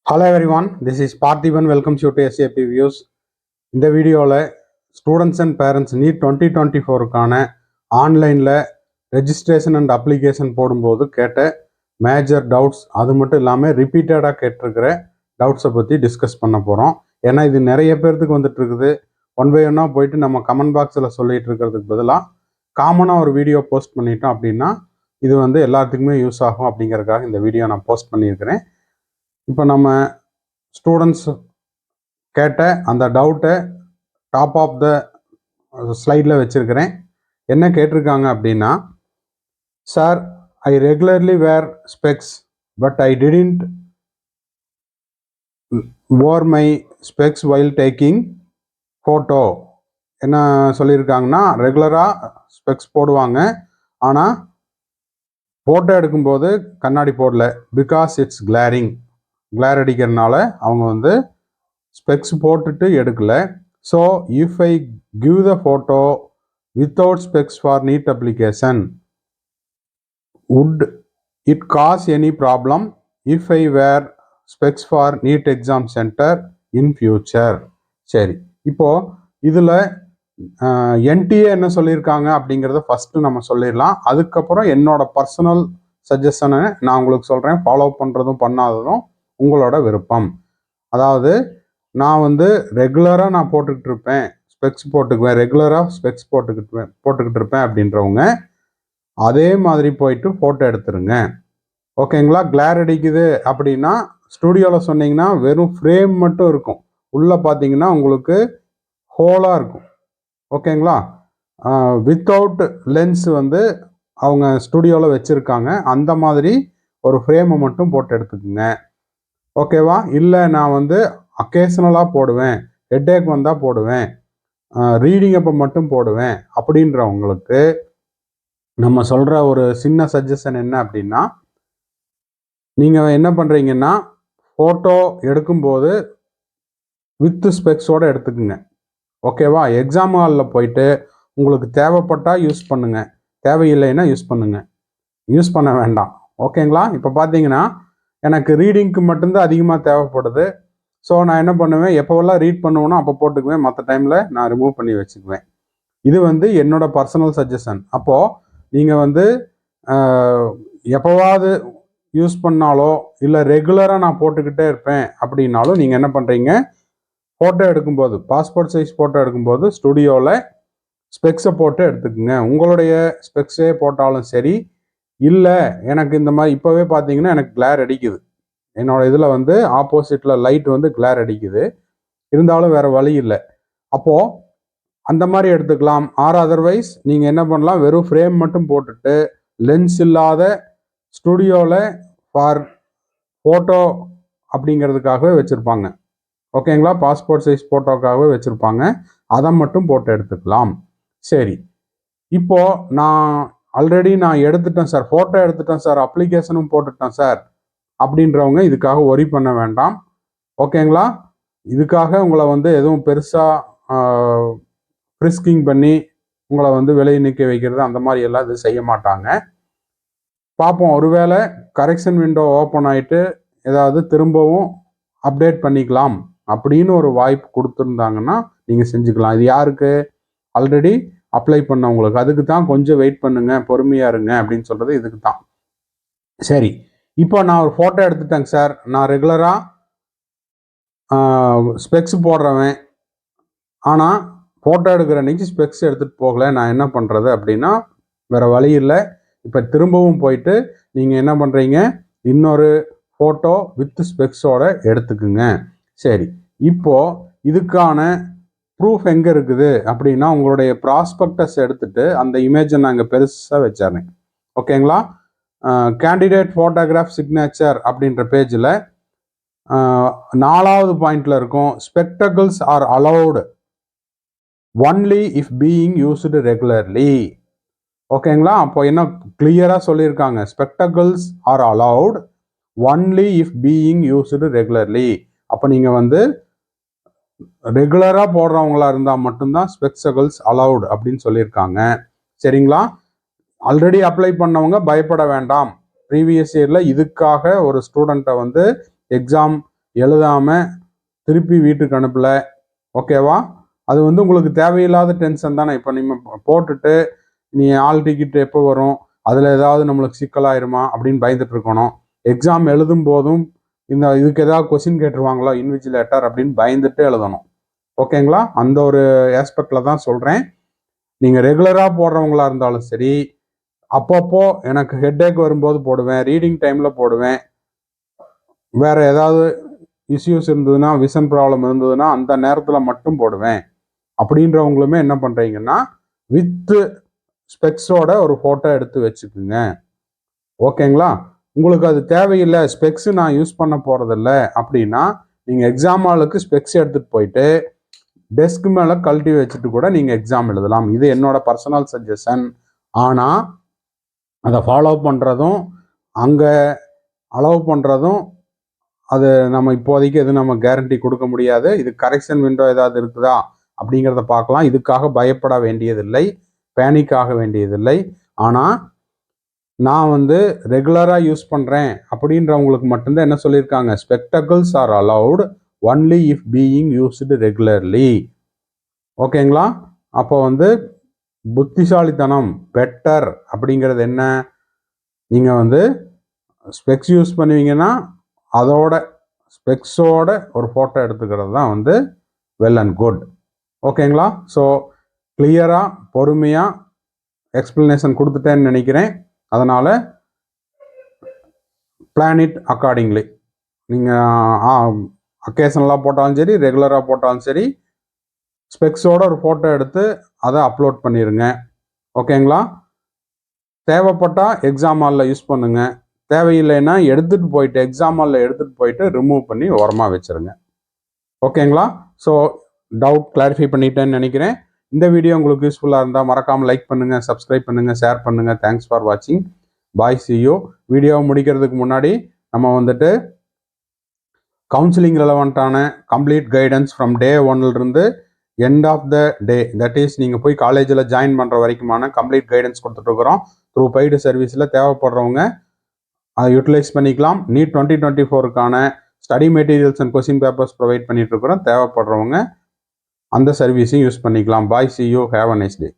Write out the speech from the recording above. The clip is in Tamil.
Hello everyone, this is Parthiban. Welcome to SAP Views. இந்த வீடியோவில் ஸ்டூடெண்ட்ஸ் அண்ட் பேரண்ட்ஸ் நீட் 2024க்கான ஆன்லைனில் ரெஜிஸ்ட்ரேஷன் அண்ட் அப்ளிகேஷன் போடும்போது கேட்ட மேஜர் டவுட்ஸ், அது மட்டும் இல்லாமல் ரிப்பீட்டடாக கேட்டிருக்கிற டவுட்ஸை பற்றி டிஸ்கஸ் பண்ண போகிறோம். ஏன்னா இது நிறைய பேர்த்துக்கு வந்துட்டு இருக்குது. ஒன் பை ஒன்னாக போயிட்டு நம்ம கமெண்ட் பாக்ஸில் சொல்லிட்டு இருக்கிறதுக்கு பதிலாக காமனாக ஒரு வீடியோ போஸ்ட் பண்ணிட்டோம் அப்படின்னா இது எல்லாத்துக்குமே யூஸ் ஆகும் அப்படிங்கிறதுக்காக இந்த வீடியோ நான் போஸ்ட் பண்ணியிருக்கிறேன். இப்போ நம்ம ஸ்டூடெண்ட்ஸ் கேட்ட அந்த டவுட்டை டாப் ஆஃப் த ஸ்லைடில் வச்சுருக்கிறேன். என்ன கேட்டிருக்காங்க அப்படின்னா, sir I regularly wear specs but I didn't wear my specs while taking photo. என்ன சொல்லியிருக்காங்கன்னா, ரெகுலராக ஸ்பெக்ஸ் போடுவாங்க, ஆனால் ஃபோட்டோ எடுக்கும்போது கண்ணாடி போடல, பிகாஸ் இட்ஸ் கிளார் அடிக்கிறதுனால அவங்க ஸ்பெக்ஸ் போட்டுட்டு எடுக்கல. So if I give the photo without specs for NEET application would it cause any problem if I wear specs for NEET exam centre in future. சரி, இப்போது இதில் என்டிஏ என்ன சொல்லியிருக்காங்க அப்படிங்கிறத ஃபஸ்ட்டு நம்ம சொல்லிடலாம். அதுக்கப்புறம் என்னோட பர்சனல் சஜஷனை நான் உங்களுக்கு சொல்கிறேன். ஃபாலோ பண்ணுறதும் பண்ணாததும் உங்களோட விருப்பம். அதாவது நான் ரெகுலராக நான் போட்டுக்கிட்டு இருப்பேன், ஸ்பெக்ஸ் போட்டுக்குவேன், ரெகுலராக ஸ்பெக்ஸ் போட்டுக்கிட்டு இருப்பேன் அப்படின்றவங்க அதே மாதிரி போயிட்டு ஃபோட்டோ எடுத்துருங்க. ஓகேங்களா? கிளார் அடிக்குது அப்படின்னா ஸ்டூடியோவில் சொன்னீங்கன்னா வெறும் ஃப்ரேம் மட்டும் இருக்கும், உள்ளே பார்த்தீங்கன்னா உங்களுக்கு ஹோலாக இருக்கும். ஓகேங்களா? வித்தவுட் லென்ஸ் அவங்க ஸ்டூடியோவில் வச்சுருக்காங்க. அந்த மாதிரி ஒரு ஃப்ரேமை மட்டும் போட்டு எடுத்துக்குங்க. ஓகேவா? இல்லை நான் அக்கேஷனலாக போடுவேன், ஹெட்டேக் வந்தால் போடுவேன், ரீடிங் அப்போ மட்டும் போடுவேன் அப்படின்றவங்களுக்கு நம்ம சொல்கிற ஒரு சின்ன சஜஷன் என்ன அப்படின்னா, நீங்கள் என்ன பண்ணுறீங்கன்னா ஃபோட்டோ எடுக்கும்போது வித் ஸ்பெக்ஸோடு எடுத்துக்குங்க. ஓகேவா? எக்ஸாம் ஹாலில் போயிட்டு உங்களுக்கு தேவைப்பட்டால் யூஸ் பண்ணுங்கள், தேவையில்லைன்னா யூஸ் பண்ண வேண்டாம். ஓகேங்களா? இப்போ பார்த்தீங்கன்னா எனக்கு ரீடிங்க்கு மட்டும்தான் அதிகமாக தேவைப்படுது. ஸோ நான் என்ன பண்ணுவேன், எப்போவெல்லாம் ரீட் பண்ணுவேனோ அப்போ போட்டுக்குவேன், மற்ற டைமில் நான் ரிமூவ் பண்ணி வச்சுக்குவேன். இது என்னோட பர்சனல் சஜஷன். அப்போது நீங்கள் எப்போவாவது யூஸ் பண்ணாலோ இல்லை ரெகுலராக நான் போட்டுக்கிட்டே இருப்பேன் அப்படின்னாலும் நீங்கள் என்ன பண்ணுறீங்க, ஃபோட்டோ எடுக்கும்போது, பாஸ்போர்ட் சைஸ் ஃபோட்டோ எடுக்கும்போது ஸ்டுடியோவில் ஸ்பெக்ஸை போட்டு எடுத்துக்குங்க. உங்களுடைய ஸ்பெக்ஸே போட்டாலும் சரி, இல்லை எனக்கு இந்த மாதிரி இப்போவே பார்த்தீங்கன்னா எனக்கு கிளார் அடிக்குது, என்னோட இதில் ஆப்போசிட்டில் லைட் கிளார் அடிக்குது, இருந்தாலும் வேறு வழி இல்லை. அப்போது அந்த மாதிரி எடுத்துக்கலாம். ஆர் அதர்வைஸ் நீங்கள் என்ன பண்ணலாம், வெறும் ஃப்ரேம் மட்டும் போட்டுட்டு லென்ஸ் இல்லாத ஸ்டுடியோவில் ஃபார் ஃபோட்டோ அப்படிங்கிறதுக்காகவே வச்சுருப்பாங்க. ஓகேங்களா? பாஸ்போர்ட் சைஸ் ஃபோட்டோக்காகவே வச்சுருப்பாங்க, அதை மட்டும் போட்டு எடுத்துக்கலாம். சரி, இப்போது நான் ஆல்ரெடி நான் எடுத்துட்டேன் சார், ஃபோட்டோ எடுத்துட்டேன் சார், அப்ளிகேஷனும் போட்டுட்டேன் சார் அப்படின்றவங்க இதுக்காக ஒரி பண்ண வேண்டாம். ஓகேங்களா? இதுக்காக உங்களை எதுவும் பெருசாக ஃப்ரிஸ்கிங் பண்ணி உங்களை வெளியே நிற்க வைக்கிறது அந்த மாதிரி எல்லாம் இது செய்ய மாட்டாங்க. பார்ப்போம், ஒருவேளை கரெக்ஷன் விண்டோ ஓப்பன் ஆகிட்டு ஏதாவது திரும்பவும் அப்டேட் பண்ணிக்கலாம் அப்படின்னு ஒரு வாய்ப்பு கொடுத்துருந்தாங்கன்னா நீங்கள் செஞ்சுக்கலாம். இது யாருக்கு? ஆல்ரெடி அப்ளை பண்ணவங்களுக்கு. அதுக்கு தான் கொஞ்சம் வெயிட் பண்ணுங்க, பொறுமையாக இருங்க அப்படின்னு சொல்கிறது இதுக்கு தான். சரி, இப்போ நான் ஒரு ஃபோட்டோ எடுத்துட்டேங்க சார், நான் ரெகுலராக ஸ்பெக்ஸ் போடுறவன், ஆனால் ஃபோட்டோ எடுக்கிற அன்றைக்கி ஸ்பெக்ஸ் எடுத்துகிட்டு போகலை, நான் என்ன பண்ணுறது அப்படின்னா வேறு வழி இல்லை. இப்போ திரும்பவும் போயிட்டு நீங்கள் என்ன பண்ணுறீங்க, இன்னொரு ஃபோட்டோ வித் ஸ்பெக்ஸோட எடுத்துக்குங்க. சரி, இப்போது இதுக்கான ப்ரூஃப் எங்கே இருக்குது அப்படின்னா உங்களுடைய ப்ராஸ்பெக்டஸ் எடுத்துகிட்டு அந்த இமேஜை நான் இங்கே பெருசாக வச்சிடுறேன். ஓகேங்களா? கேண்டிடேட் ஃபோட்டோகிராஃப் சிக்னேச்சர் அப்படின்ற பேஜில் 4வது பாயிண்டில் இருக்கும், spectacles are allowed only if being used regularly. ஓகேங்களா? அப்போ என்ன கிளியராக சொல்லியிருக்காங்க, spectacles are allowed only if being used regularly. அப்போ நீங்கள் ரெகுலராக போடுறவங்களா இருந்தால் மட்டும்தான் ஸ்பெக்டகிள்ஸ் அலௌட் அப்படின்னு சொல்லியிருக்காங்க. சரிங்களா? ஆல்ரெடி அப்ளை பண்ணவங்க பயப்பட வேண்டாம். ப்ரீவியஸ் இயரில் இதுக்காக ஒரு ஸ்டூடெண்ட்டை எக்ஸாம் எழுதாமல் திருப்பி வீட்டுக்கு அனுப்பல, ஓகேவா? அது வந்து உங்களுக்கு தேவையில்லாத டென்ஷன் தானே. இப்போ நீங்கள் போட்டுட்டு நீ ஆல் டிக்கெட் எப்போ வரும், அதில் ஏதாவது நம்மளுக்கு சிக்கலாயிருமா அப்படின்னு பயந்துட்டு இருக்கணும். எக்ஸாம் எழுதும் போதும் இதுக்கு ஏதாவது கொஸ்டின் கேட்டுருவாங்களா இன்விஜிலேட்டர் அப்படின்னு பயந்துட்டு எழுதணும். ஓகேங்களா? அந்த ஒரு ஆஸ்பெக்டில் தான் சொல்கிறேன். நீங்கள் ரெகுலராக போடுறவங்களா இருந்தாலும் சரி, அப்பப்போ எனக்கு ஹெட்டேக் வரும்போது போடுவேன், ரீடிங் டைமில் போடுவேன், வேறு ஏதாவது இஷ்யூஸ் இருந்ததுன்னா, விஷன் ப்ராப்ளம் இருந்ததுன்னா அந்த நேரத்தில் மட்டும் போடுவேன் அப்படின்றவங்களுமே என்ன பண்ணுறீங்கன்னா வித்து ஸ்பெக்ஸோட ஒரு ஃபோட்டோ எடுத்து வச்சுக்குங்க. ஓகேங்களா? உங்களுக்கு அது தேவையில்லை, ஸ்பெக்ஸு நான் யூஸ் பண்ண போகிறதில்ல அப்படின்னா நீங்கள் எக்ஸாம் ஹாலுக்கு ஸ்பெக்ஸ் எடுத்துகிட்டு போயிட்டு டெஸ்க் மேலே கழட்டி வச்சுட்டு கூட நீங்கள் எக்ஸாம் எழுதலாம். இது என்னோட பர்சனல் சஜஷன். ஆனால் அதை ஃபாலோ பண்ணுறதும் அங்கே அலோவ் பண்ணுறதும் அது நம்ம இப்போதைக்கு எதுவும் நம்ம கேரண்டி கொடுக்க முடியாது. இது கரெக்ஷன் விண்டோ ஏதாவது இருக்குதா அப்படிங்கிறத பார்க்கலாம். இதுக்காக பயப்பட வேண்டியதில்லை, பேனிக் ஆக வேண்டியதில்லை. ஆனால் நான் வந்து ரெகுலராக யூஸ் பண்ணுறேன் அப்படின்றவங்களுக்கு மட்டும்தான் என்ன சொல்லியிருக்காங்க, spectacles R allowed only if being used regularly. ஓகேங்களா? அப்போ வந்து புத்திசாலித்தனம் பெட்டர் அப்படிங்கிறது என்ன, நீங்கள் வந்து ஸ்பெக்ஸ் யூஸ் பண்ணுவீங்கன்னா அதோட ஸ்பெக்ஸோட ஒரு ஃபோட்டோ எடுத்துக்கிறது தான் வந்து வெல் அண்ட் குட். ஓகேங்களா? ஸோ கிளியராக பொறுமையாக எக்ஸ்பிளனேஷன் கொடுத்துட்டேன்னு நினைக்கிறேன். அதனால் பிளான் இட் அக்கார்டிங்லி. நீங்கள் அக்கேஷனலாக போட்டாலும் சரி, ரெகுலராக போட்டாலும் சரி, ஸ்பெக்ஸோட ஒரு ஃபோட்டோ எடுத்து அதை அப்லோட் பண்ணிடுங்க. ஓகேங்களா? தேவைப்பட்டால் எக்ஸாம் ஹாலில் யூஸ் பண்ணுங்கள், தேவையில்லைன்னா எடுத்துகிட்டு போயிட்டு எக்ஸாம் ஹாலில் எடுத்துகிட்டு போயிட்டு ரிமூவ் பண்ணி ஓரமாக வச்சுருங்க. ஓகேங்களா? ஸோ டவுட் கிளாரிஃபை பண்ணிட்டேன்னு நினைக்கிறேன். இந்த வீடியோ உங்களுக்கு யூஸ்ஃபுல்லாக இருந்தால் மறக்காமல் லைக் பண்ணுங்கள், சப்ஸ்கிரைப் பண்ணுங்கள், ஷேர் பண்ணுங்கள். தேங்க்ஸ் ஃபார் வாட்சிங். பாய், see you. வீடியோ முடிக்கிறதுக்கு முன்னாடி நம்ம வந்துட்டு கவுன்சிலிங் ரெலவெண்ட்டான கம்ப்ளீட் கைடன்ஸ் ஃப்ரம் டே 1லிருந்து end of the day, that is நீங்கள் போய் காலேஜில் ஜாயின் பண்ணுற வரைக்குமான கம்ப்ளீட் கைடன்ஸ் கொடுத்துட்ருக்குறோம். த்ரூ பெய்டு சர்வீஸில் தேவைப்படுறவங்க அதை யூட்டிலைஸ் பண்ணிக்கலாம். நீட் 2024க்கான study materials and question papers provide பண்ணிட்டு இருக்கிறோம். தேவைப்படுறவங்க அந்த சர்வீஸையும் யூஸ் பண்ணிக்கலாம். பாய், see you, have a nice day.